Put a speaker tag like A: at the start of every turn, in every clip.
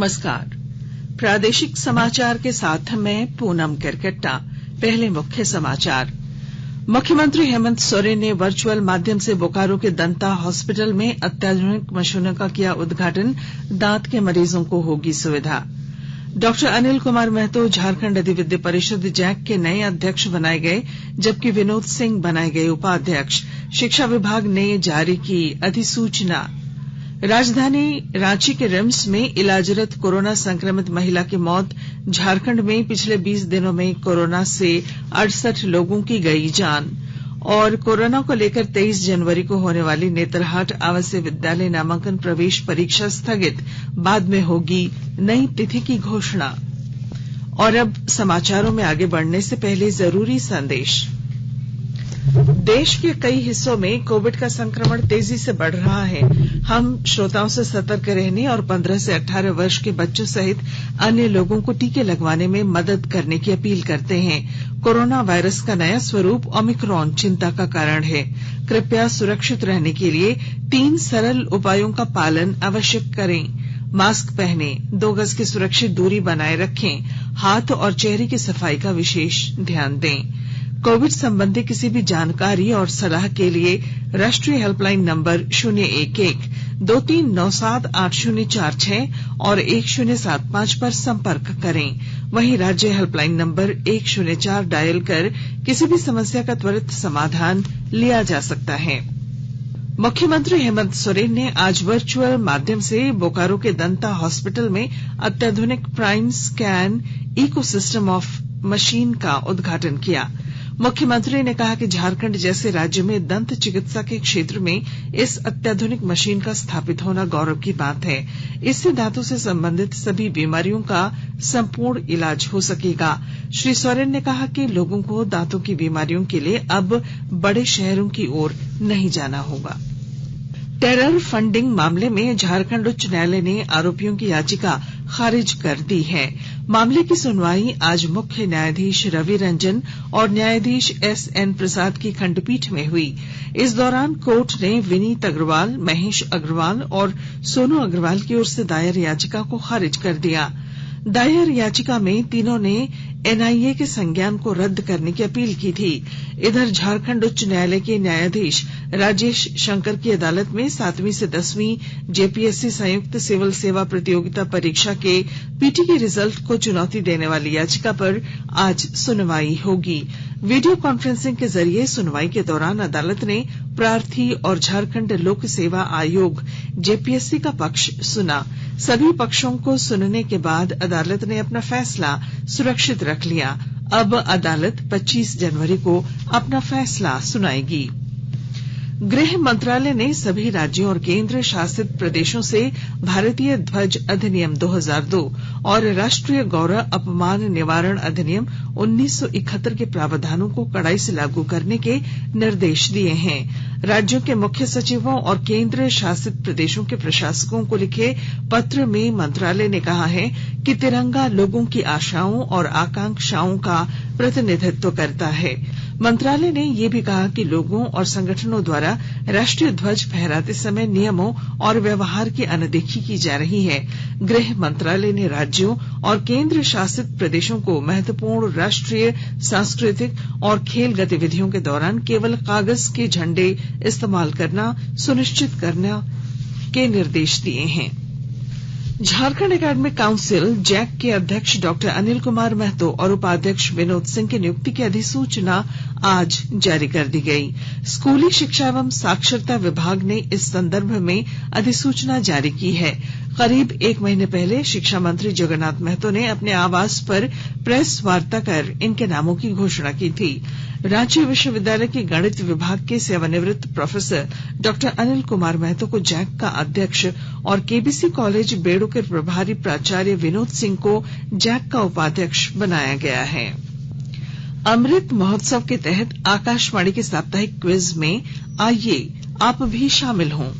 A: नमस्कार। प्रादेशिक समाचार के साथ मैं पूनम केरकेट्टा। पहले मुख्य समाचार। मुख्यमंत्री हेमंत सोरेन ने वर्चुअल माध्यम से बोकारो के दंता हॉस्पिटल में अत्याधुनिक मशीनों का किया उद्घाटन। दांत के मरीजों को होगी सुविधा। डॉक्टर अनिल कुमार महतो झारखंड अधिविद्य परिषद जैक के नए अध्यक्ष बनाए गए, जबकि विनोद सिंह बनाए गए उपाध्यक्ष। शिक्षा विभाग ने जारी की अधिसूचना। राजधानी रांची के रिम्स में इलाजरत कोरोना संक्रमित महिला की मौत। झारखंड में पिछले 20 दिनों में कोरोना से 68 लोगों की गई जान। और कोरोना को लेकर 23 जनवरी को होने वाली नेतरहाट आवासीय विद्यालय नामांकन प्रवेश परीक्षा स्थगित, बाद में होगी नई तिथि की घोषणा। और अब समाचारों में आगे बढ़ने से पहले जरूरी संदेश। देश के कई हिस्सों में कोविड का संक्रमण तेजी से बढ़ रहा है। हम श्रोताओं से सतर्क रहने और 15 से 18 वर्ष के बच्चों सहित अन्य लोगों को टीके लगवाने में मदद करने की अपील करते हैं। कोरोना वायरस का नया स्वरूप ओमिक्रॉन चिंता का कारण है। कृपया सुरक्षित रहने के लिए 3 सरल उपायों का पालन अवश्य करें। मास्क पहने, 2 गज की सुरक्षित दूरी बनाए रखें, हाथ और चेहरे की सफाई का विशेष ध्यान दें। कोविड संबंधी किसी भी जानकारी और सलाह के लिए राष्ट्रीय हेल्पलाइन नंबर 011-2397-8046 और 1075 पर संपर्क करें। वहीं राज्य हेल्पलाइन नंबर 104 डायल कर किसी भी समस्या का त्वरित समाधान लिया जा सकता है। मुख्यमंत्री हेमंत सोरेन ने आज वर्चुअल माध्यम से बोकारो के दंता हॉस्पिटल में अत्याधुनिक prime scan ecosystem of machine का उद्घाटन किया। मुख्यमंत्री ने कहा कि झारखंड जैसे राज्य में दंत चिकित्सा के क्षेत्र में इस अत्याधुनिक मशीन का स्थापित होना गौरव की बात है। इससे दांतों से संबंधित सभी बीमारियों का संपूर्ण इलाज हो सकेगा। श्री सोरेन ने कहा कि लोगों को दांतों की बीमारियों के लिए अब बड़े शहरों की ओर नहीं जाना होगा। टेरर फंडिंग मामले में झारखंड उच्च न्यायालय ने आरोपियों की याचिका खारिज कर दी है। मामले की सुनवाई आज मुख्य न्यायाधीश रवि रंजन और न्यायाधीश SN प्रसाद की खंडपीठ में हुई। इस दौरान कोर्ट ने विनीत अग्रवाल, महेश अग्रवाल और सोनू अग्रवाल की ओर से दायर याचिका को खारिज कर दिया। दायर याचिका में तीनों ने NIA के संज्ञान को रद्द करने की अपील की थी। इधर झारखंड उच्च न्यायालय के न्यायाधीश राजेश शंकर की अदालत में 7वीं से 10वीं JPSC संयुक्त सिविल सेवा प्रतियोगिता परीक्षा के PT के रिजल्ट को चुनौती देने वाली याचिका पर आज सुनवाई होगी। वीडियो कॉन्फ्रेंसिंग के जरिए सुनवाई के दौरान अदालत ने प्रार्थी और झारखंड लोक सेवा आयोग JPSC का पक्ष सुना। सभी पक्षों को सुनने के बाद अदालत ने अपना फैसला सुरक्षित रख लिया। अब अदालत 25 जनवरी को अपना फैसला सुनाएगी। गृह मंत्रालय ने सभी राज्यों और केंद्र शासित प्रदेशों से भारतीय ध्वज अधिनियम 2002 और राष्ट्रीय गौरव अपमान निवारण अधिनियम 1971 के प्रावधानों को कड़ाई से लागू करने के निर्देश दिए हैं। राज्यों के मुख्य सचिवों और केंद्र शासित प्रदेशों के प्रशासकों को लिखे पत्र में मंत्रालय ने कहा है कि तिरंगा लोगों की आशाओं और आकांक्षाओं का प्रतिनिधित्व करता है। मंत्रालय ने यह भी कहा कि लोगों और संगठनों द्वारा राष्ट्रीय ध्वज फहराते समय नियमों और व्यवहार की अनदेखी की जा रही है। गृह मंत्रालय ने राज्यों और केंद्र शासित प्रदेशों को महत्वपूर्ण राष्ट्रीय, सांस्कृतिक और खेल गतिविधियों के दौरान केवल कागज के झंडे इस्तेमाल करना सुनिश्चित करने के निर्देश दिए हैं। झारखंड एकेडमिक काउंसिल जैक के अध्यक्ष डॉक्टर अनिल कुमार महतो और उपाध्यक्ष विनोद सिंह की नियुक्ति की अधिसूचना आज जारी कर दी गई। स्कूली शिक्षा एवं साक्षरता विभाग ने इस संदर्भ में अधिसूचना जारी की है। करीब 1 महीने पहले शिक्षा मंत्री जगन्नाथ महतो ने अपने आवास पर प्रेस वार्ता कर इनके नामों की घोषणा की थी। रांची विश्वविद्यालय के गणित विभाग के सेवानिवृत्त प्रोफेसर डॉक्टर अनिल कुमार महतो को जैक का अध्यक्ष और KBC कॉलेज बेड़ो के प्रभारी प्राचार्य विनोद सिंह को जैक का उपाध्यक्ष बनाया गया है। अमृत महोत्सव के तहत आकाशवाणी के साप्ताहिक क्विज में आइए आप भी शामिल हों।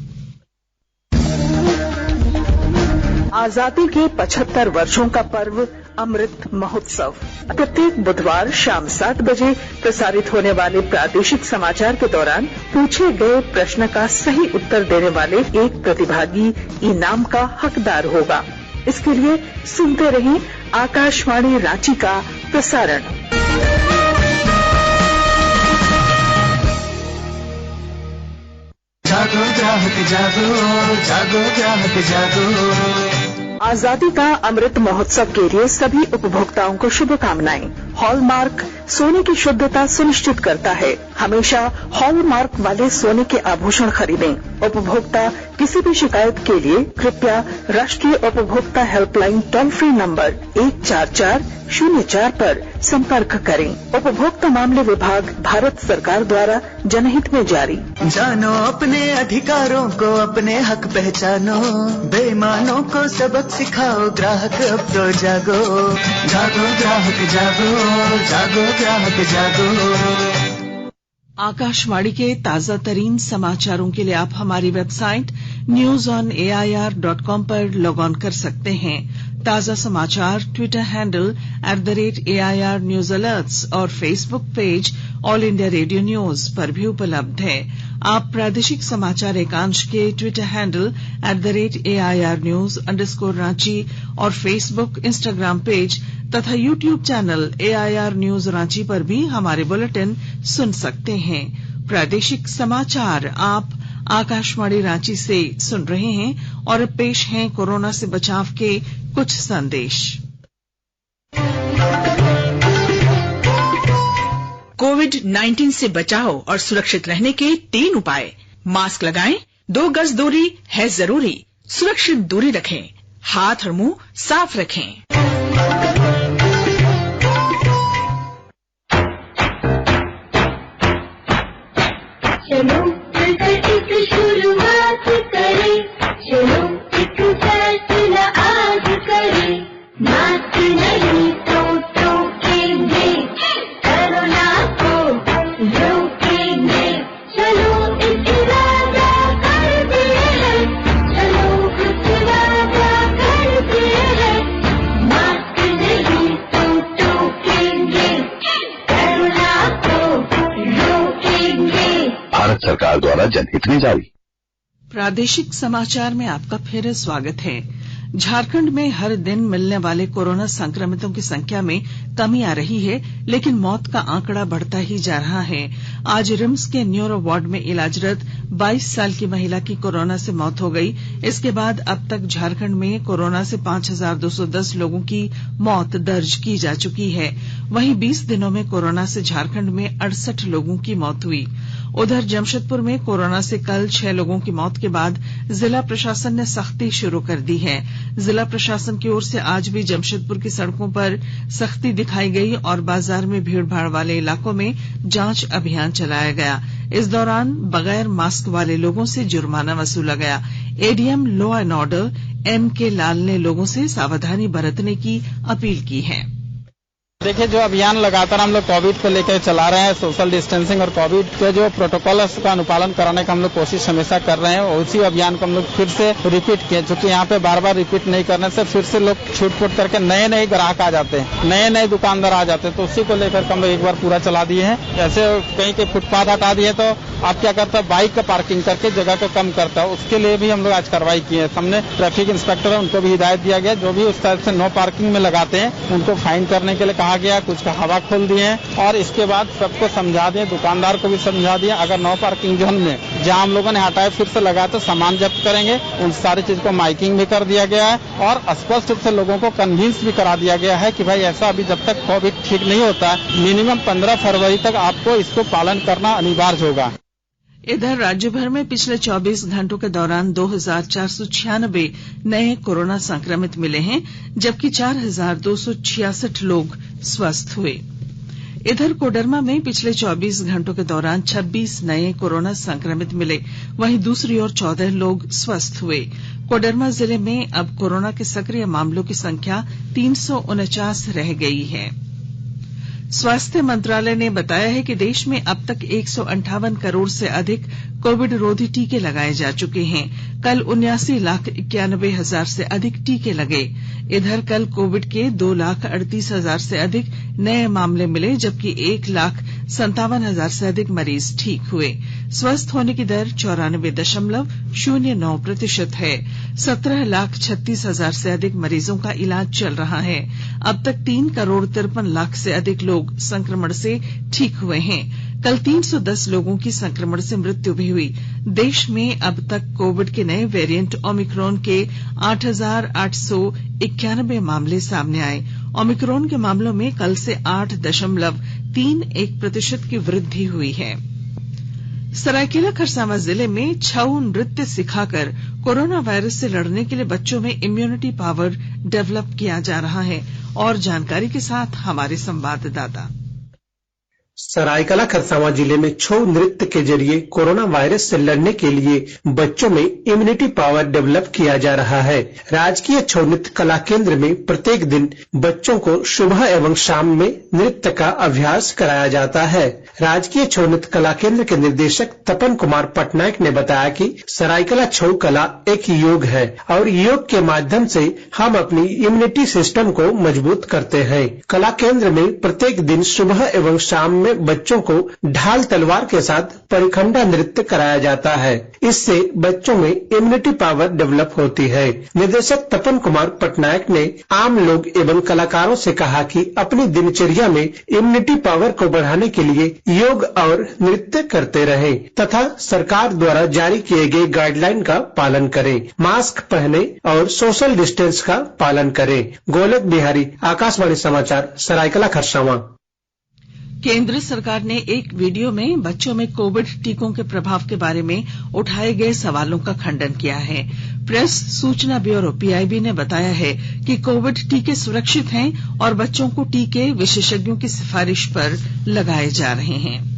B: आजादी के 75 वर्षों का पर्व अमृत महोत्सव प्रत्येक बुधवार शाम 7 बजे प्रसारित होने वाले प्रादेशिक समाचार के दौरान पूछे गए प्रश्न का सही उत्तर देने वाले एक प्रतिभागी इनाम का हकदार होगा। इसके लिए सुनते रहिए आकाशवाणी रांची का प्रसारण।
C: जागो ग्राहक जागो, जागो ग्राहक जागो।
B: आजादी का अमृत महोत्सव के लिए सभी उपभोक्ताओं को शुभकामनाएं। हॉलमार्क सोने की शुद्धता सुनिश्चित करता है। हमेशा हॉलमार्क वाले सोने के आभूषण खरीदें। उपभोक्ता किसी भी शिकायत के लिए कृपया राष्ट्रीय उपभोक्ता हेल्पलाइन टोल फ्री नंबर 14404 पर संपर्क करें। उपभोक्ता मामले विभाग, भारत सरकार द्वारा जनहित में जारी।
C: जानो अपने अधिकारों को, अपने हक पहचानो, बेईमानों को सबक सिखाओ, ग्राहक अब तो जागो। जागो ग्राहक जागो, जागो ग्राहक जागो।
A: आकाशवाणी के ताजा तरीन समाचारों के लिए आप हमारी वेबसाइट newsonair.com पर लॉग ऑन कर सकते हैं। ताजा समाचार Twitter handle @AIR News Alerts और Facebook page all India radio news पर भी उपलब्ध है। आप प्रादेशिक समाचार एकांश के ट्विटर हैंडल @AIR News _ और फेसबुक, इंस्टाग्राम पेज तथा YouTube channel AIR News Ranchi पर भी हमारे बुलेटिन सुन सकते हैं। प्रादेशिक समाचार आप आकाशवाणी रांची से सुन रहे हैं और अब पेश हैं कोरोना से बचाव के कुछ संदेश।
D: कोविड-19 से बचाव और सुरक्षित रहने के 3 उपाय। मास्क लगाएं, 2 गज दूरी है जरूरी, सुरक्षित दूरी रखें, हाथ और मुंह साफ रखें।
E: चलो मिलकर एक शुरुआत करें, चलो एक फैसला आज करें। मास्क नहीं तो टोकेंगे, कोरोना को रोकेंगे। चलो एक इरादा करते हैं, चलो कुछ वादा करते हैं। मास्क नहीं तो टोकेंगे, कोरोना को रोकेंगे।
F: भारत सरकार द्वारा जनहित में जारी।
A: प्रादेशिक समाचार में आपका फिर स्वागत है। झारखंड में हर दिन मिलने वाले कोरोना संक्रमितों की संख्या में कमी आ रही है, लेकिन मौत का आंकड़ा बढ़ता ही जा रहा है। आज रिम्स के न्यूरो वार्ड में इलाजरत 22 साल की महिला की कोरोना से मौत हो गई। इसके बाद अब तक झारखंड में कोरोना से 5210 लोगों की मौत दर्ज की जा चुकी है। वहीं 20 दिनों में कोरोना से झारखंड में 68 लोगों की मौत हुई। उधर जमशेदपुर में कोरोना से कल 6 लोगों की मौत के बाद जिला प्रशासन ने सख्ती शुरू कर दी है। जिला प्रशासन की ओर से आज भी जमशेदपुर की सड़कों पर सख्ती दिखाई गई और बाजार में भीड़ भाड़ वाले इलाकों में जांच अभियान चलाया गया। इस दौरान बगैर मास्क वाले लोगों से जुर्माना वसूला गया। ADM law and order MK लाल ने लोगों से सावधानी बरतने की अपील की है।
G: देखिए, जो अभियान लगातार हम लोग कोविड को लेकर चला रहे हैं, सोशल डिस्टेंसिंग और कोविड के जो प्रोटोकॉल का अनुपालन कराने का हम लोग कोशिश हमेशा कर रहे हैं। उसी अभियान को हम लोग फिर से रिपीट किए, क्योंकि यहाँ पे बार बार रिपीट नहीं करने से फिर से लोग छूट करके नए ग्राहक आ जाते हैं, नए दुकानदार आ जाते हैं। तो उसी को लेकर हम लोग एक बार पूरा चला दिए हैं। जैसे कहीं के फुटपाथ हटा दिए तो आप क्या करता है, बाइक का पार्किंग करके जगह को कम करता है। उसके लिए भी हम लोग आज कार्रवाई किए हैं। हमने ट्रैफिक इंस्पेक्टर है, उनको भी हिदायत दिया गया, जो भी उस तरह से नो पार्किंग में लगाते हैं उनको फाइन करने के लिए कहा गया। कुछ का हवा खोल दिए हैं और इसके बाद सबको समझा दिए, दुकानदार को भी समझा दिया, अगर नो पार्किंग जोन में जहां हम लोगों ने हटाया फिर से लगाया तो सामान जब्त करेंगे। उन सारी चीज को माइकिंग भी कर दिया गया है और स्पष्ट रूप से लोगों को कन्विंस भी करा दिया गया है कि भाई ऐसा अभी जब तक कोविड ठीक नहीं होता है, मिनिमम 15 फरवरी तक आपको इसको पालन करना अनिवार्य होगा।
A: इधर राज्य भर में पिछले 24 घंटों के दौरान 2496 नए कोरोना संक्रमित मिले हैं, जबकि 4266 लोग स्वस्थ हुए। इधर कोडरमा में पिछले 24 घंटों के दौरान 26 नए कोरोना संक्रमित मिले, वहीं दूसरी ओर 14 लोग स्वस्थ हुए। कोडरमा जिले में अब कोरोना के सक्रिय मामलों की संख्या 349 रह गई है। स्वास्थ्य मंत्रालय ने बताया है कि देश में अब तक 158 करोड़ से अधिक कोविड रोधी टीके लगाए जा चुके हैं। कल 79,91,000 से अधिक टीके लगे। इधर कल कोविड के 2,38,000 से अधिक नए मामले मिले, जबकि 1,57,000 से अधिक मरीज ठीक हुए। स्वस्थ होने की दर 94.09% है। 17,36,000 से अधिक मरीजों का इलाज चल रहा है। अब तक 3,53,00,000 से अधिक लोग संक्रमण से ठीक हुए हैं। कल 310 लोगों की संक्रमण से मृत्यु भी हुई। देश में अब तक कोविड के नए वेरिएंट ओमिक्रॉन के 8,891 मामले सामने आए। ओमिक्रॉन के मामलों में कल से 8.31% की वृद्धि हुई है। सरायकेला खरसावां जिले में छऊ नृत्य सिखाकर कोरोना वायरस से लड़ने के लिए बच्चों में इम्यूनिटी पावर डेवलप किया जा रहा है। और जानकारी के साथ हमारे संवाददाता।
H: सरायकेला खरसावां जिले में छऊ नृत्य के जरिए कोरोना वायरस से लड़ने के लिए बच्चों में इम्यूनिटी पावर डेवलप किया जा रहा है। राजकीय छऊ नृत्य कला केंद्र में प्रत्येक दिन बच्चों को सुबह एवं शाम में नृत्य का अभ्यास कराया जाता है। राजकीय छऊ नृत्य कला केंद्र के निर्देशक तपन कुमार पटनायक ने बताया कि सरायकेला छऊ कला एक योग है और योग के माध्यम से हम अपनी इम्यूनिटी सिस्टम को मजबूत करते हैं। कला केंद्र में प्रत्येक दिन सुबह एवं शाम में बच्चों को ढाल तलवार के साथ परिखंडा नृत्य कराया जाता है। इससे बच्चों में इम्यूनिटी पावर डेवलप होती है। निदेशक तपन कुमार पटनायक ने आम लोग एवं कलाकारों से कहा कि अपनी दिनचर्या में इम्यूनिटी पावर को बढ़ाने के लिए योग और नृत्य करते रहें तथा सरकार द्वारा जारी किए गए गाइडलाइन का पालन करें, मास्क पहने और सोशल डिस्टेंस का पालन करें। गोलक बिहारी, आकाशवाणी समाचार, सरायकेला खरसावां।
A: केंद्र सरकार ने एक वीडियो में बच्चों में कोविड टीकों के प्रभाव के बारे में उठाए गए सवालों का खंडन किया है। प्रेस सूचना ब्यूरो पीआईबी ने बताया है कि कोविड टीके सुरक्षित हैं और बच्चों को टीके विशेषज्ञों की सिफारिश पर लगाए जा रहे हैं।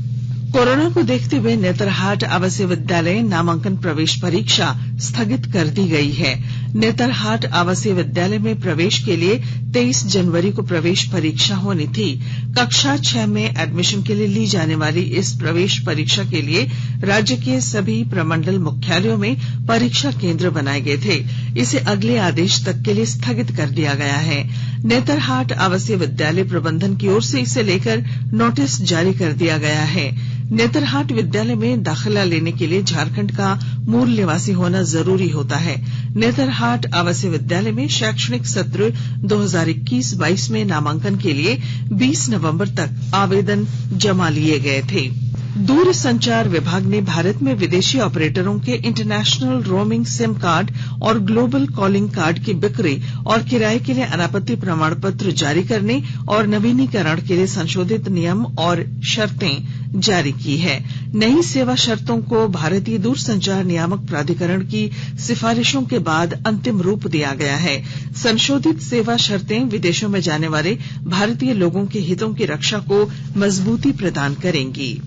A: कोरोना को देखते हुए नेतरहाट आवासीय विद्यालय नामांकन प्रवेश परीक्षा स्थगित कर दी गई है। नेतरहाट आवासीय विद्यालय में प्रवेश के लिए 23 जनवरी को प्रवेश परीक्षा होनी थी। कक्षा 6 में एडमिशन के लिए ली जाने वाली इस प्रवेश परीक्षा के लिए राज्य के सभी प्रमंडल मुख्यालयों में परीक्षा केंद्र बनाए गए थे। इसे अगले आदेश तक के लिए स्थगित कर दिया गया है। नेतरहाट आवासीय विद्यालय प्रबंधन की ओर से इसे लेकर नोटिस जारी कर दिया गया है। नेतरहाट विद्यालय में दाखिला लेने के लिए झारखंड का मूल निवासी होना जरूरी होता है। नेतरहाट आवासीय विद्यालय में शैक्षणिक सत्र 2021-22 में नामांकन के लिए 20 नवंबर तक आवेदन जमा लिए गए थे। दूर संचार विभाग ने भारत में विदेशी ऑपरेटरों के इंटरनेशनल रोमिंग सिम कार्ड और ग्लोबल कॉलिंग कार्ड की बिक्री और किराए के लिए अनापत्ति प्रमाण पत्र जारी करने और नवीनीकरण के लिए संशोधित नियम और शर्तें जारी की है। नई सेवा शर्तों को भारतीय दूरसंचार नियामक प्राधिकरण की सिफारिशों के बाद अंतिम रूप दिया गया है। संशोधित सेवा शर्तें विदेशों में जाने वाले भारतीय लोगों के हितों की रक्षा को मजबूती प्रदान करेंगी।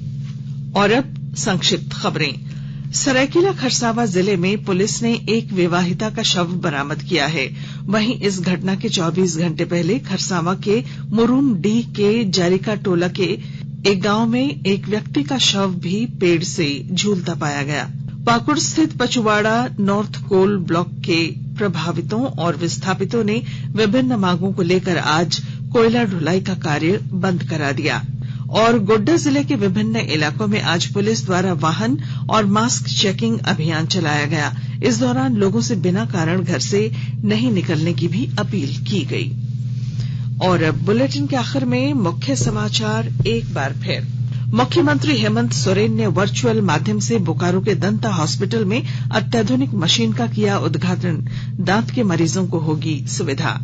A: और अब संक्षिप्त खबरें। सरायकेला खरसावां जिले में पुलिस ने एक विवाहिता का शव बरामद किया है। वहीं इस घटना के 24 घंटे पहले खरसावां के मुरुमडीह के जारिका टोला के एक गांव में एक व्यक्ति का शव भी पेड़ से झूलता पाया गया। पाकुड़ स्थित पचुवाड़ा नॉर्थ कोल ब्लॉक के प्रभावितों और विस्थापितों ने विभिन्न मांगों को लेकर आज कोयला ढुलाई का कार्य बंद करा दिया। और गोड्डा जिले के विभिन्न इलाकों में आज पुलिस द्वारा वाहन और मास्क चेकिंग अभियान चलाया गया। इस दौरान लोगों से बिना कारण घर से नहीं निकलने की भी अपील की गई। और अब बुलेटिन के आखिर में मुख्य समाचार एक बार फिर। मुख्यमंत्री हेमंत सोरेन ने वर्चुअल माध्यम से बोकारो के दंता हॉस्पिटल में अत्याधुनिक मशीन का किया उद्घाटन। दांत के मरीजों को होगी सुविधा।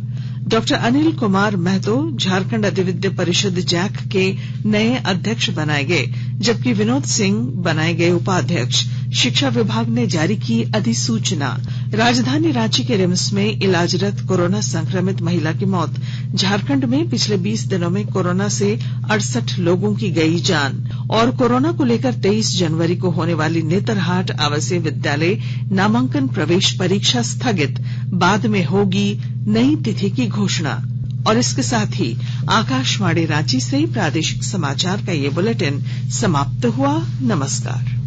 A: डॉक्टर अनिल कुमार महतो झारखंड अधिविद्य परिषद जैक के नए अध्यक्ष बनाए गए, जबकि विनोद सिंह बनाए गए उपाध्यक्ष। शिक्षा विभाग ने जारी की अधिसूचना। राजधानी रांची के रिम्स में इलाजरत कोरोना संक्रमित महिला की मौत। झारखंड में पिछले 20 दिनों में कोरोना से 68 लोगों की गई जान। और कोरोना को लेकर 23 जनवरी को होने वाली नेतरहाट आवासीय विद्यालय नामांकन प्रवेश परीक्षा स्थगित, बाद में होगी नई तिथि की घोषणा। और इसके साथ ही आकाशवाणी रांची से प्रादेशिक समाचार का ये बुलेटिन समाप्त हुआ। नमस्कार।